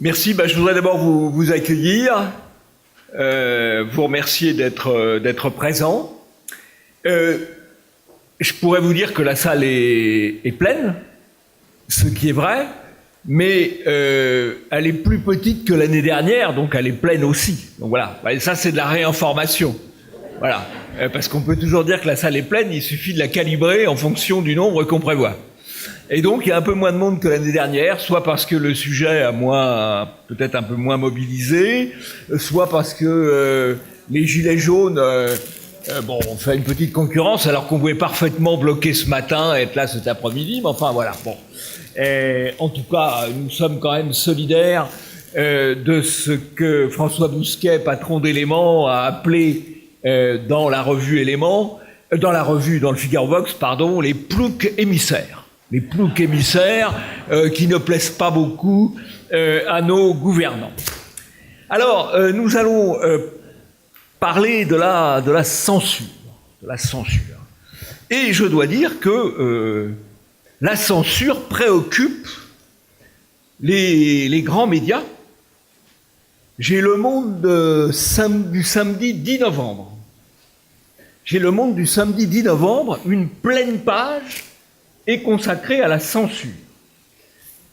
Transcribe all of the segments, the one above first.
Merci. Je voudrais d'abord vous accueillir, vous remercier d'être présent. Je pourrais vous dire que la salle est pleine, ce qui est vrai, mais elle est plus petite que l'année dernière, donc elle est pleine aussi. Donc voilà, et ça c'est de la réinformation. Voilà, parce qu'on peut toujours dire que la salle est pleine, il suffit de la calibrer en fonction du nombre qu'on prévoit. Et donc il y a un peu moins de monde que l'année dernière, soit parce que le sujet a peut-être un peu moins mobilisé, soit parce que les gilets jaunes on fait une petite concurrence alors qu'on pouvait parfaitement bloquer ce matin et être là cet après-midi, mais enfin voilà. Bon. En tout cas, nous sommes quand même solidaires de ce que François Bousquet, patron d'Éléments, a appelé dans la revue Éléments, dans le Figaro Vox, pardon, les ploucs émissaires. Les ploucs émissaires qui ne plaisent pas beaucoup à nos gouvernants. Alors, nous allons parler de la censure. Et je dois dire que la censure préoccupe les grands médias. J'ai Le Monde du samedi 10 novembre. J'ai Le Monde du samedi 10 novembre, une pleine page est consacrée à la censure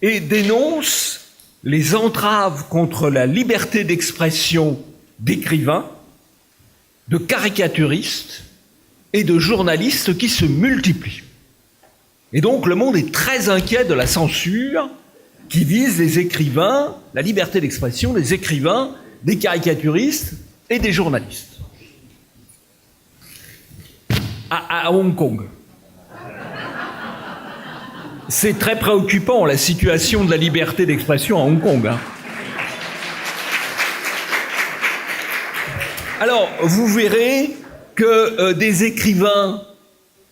et dénonce les entraves contre la liberté d'expression d'écrivains, de caricaturistes et de journalistes qui se multiplient. Et donc Le Monde est très inquiet de la censure qui vise les écrivains, la liberté d'expression des écrivains, des caricaturistes et des journalistes. À Hong Kong. C'est très préoccupant, la situation de la liberté d'expression à Hong Kong. Alors, vous verrez que des écrivains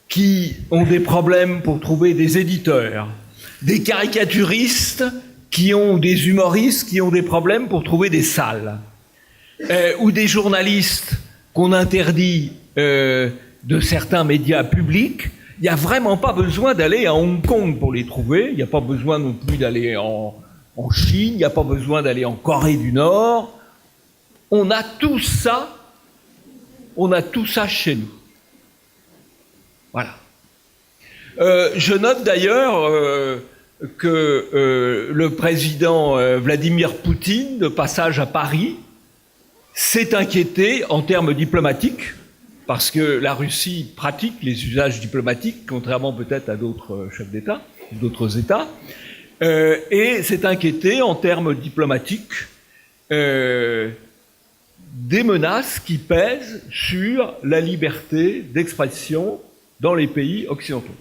qui ont des problèmes pour trouver des éditeurs, des caricaturistes des humoristes qui ont des problèmes pour trouver des salles, ou des journalistes qu'on interdit de certains médias publics, il n'y a vraiment pas besoin d'aller à Hong Kong pour les trouver, il n'y a pas besoin non plus d'aller en Chine, il n'y a pas besoin d'aller en Corée du Nord. On a tout ça chez nous. Voilà. Je note d'ailleurs que le président Vladimir Poutine, de passage à Paris, s'est inquiété en termes diplomatiques, parce que la Russie pratique les usages diplomatiques, contrairement peut-être à d'autres chefs d'État, d'autres États, et s'est inquiété en termes diplomatiques des menaces qui pèsent sur la liberté d'expression dans les pays occidentaux.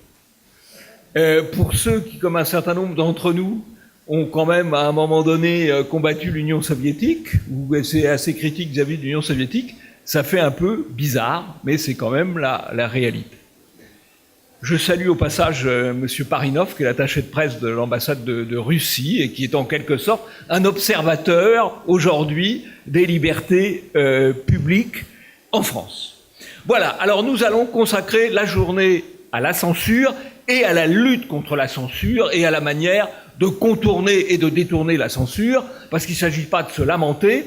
Pour ceux qui, comme un certain nombre d'entre nous, ont quand même à un moment donné combattu l'Union soviétique, ou c'est assez critique vis-à-vis de l'Union soviétique, ça fait un peu bizarre, mais c'est quand même la réalité. Je salue au passage M. Parinov, qui est l'attaché de presse de l'ambassade de Russie et qui est en quelque sorte un observateur aujourd'hui des libertés publiques en France. Voilà, alors nous allons consacrer la journée à la censure et à la lutte contre la censure et à la manière de contourner et de détourner la censure, parce qu'il ne s'agit pas de se lamenter,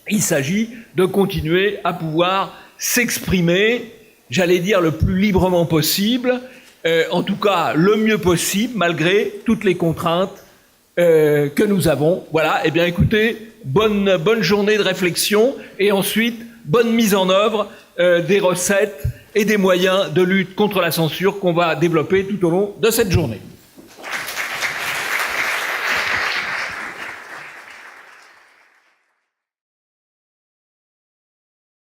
il s'agit de continuer à pouvoir s'exprimer, j'allais dire le plus librement possible, en tout cas le mieux possible, malgré toutes les contraintes que nous avons. Voilà, eh bien écoutez, bonne journée de réflexion, et ensuite, bonne mise en œuvre des recettes et des moyens de lutte contre la censure qu'on va développer tout au long de cette journée.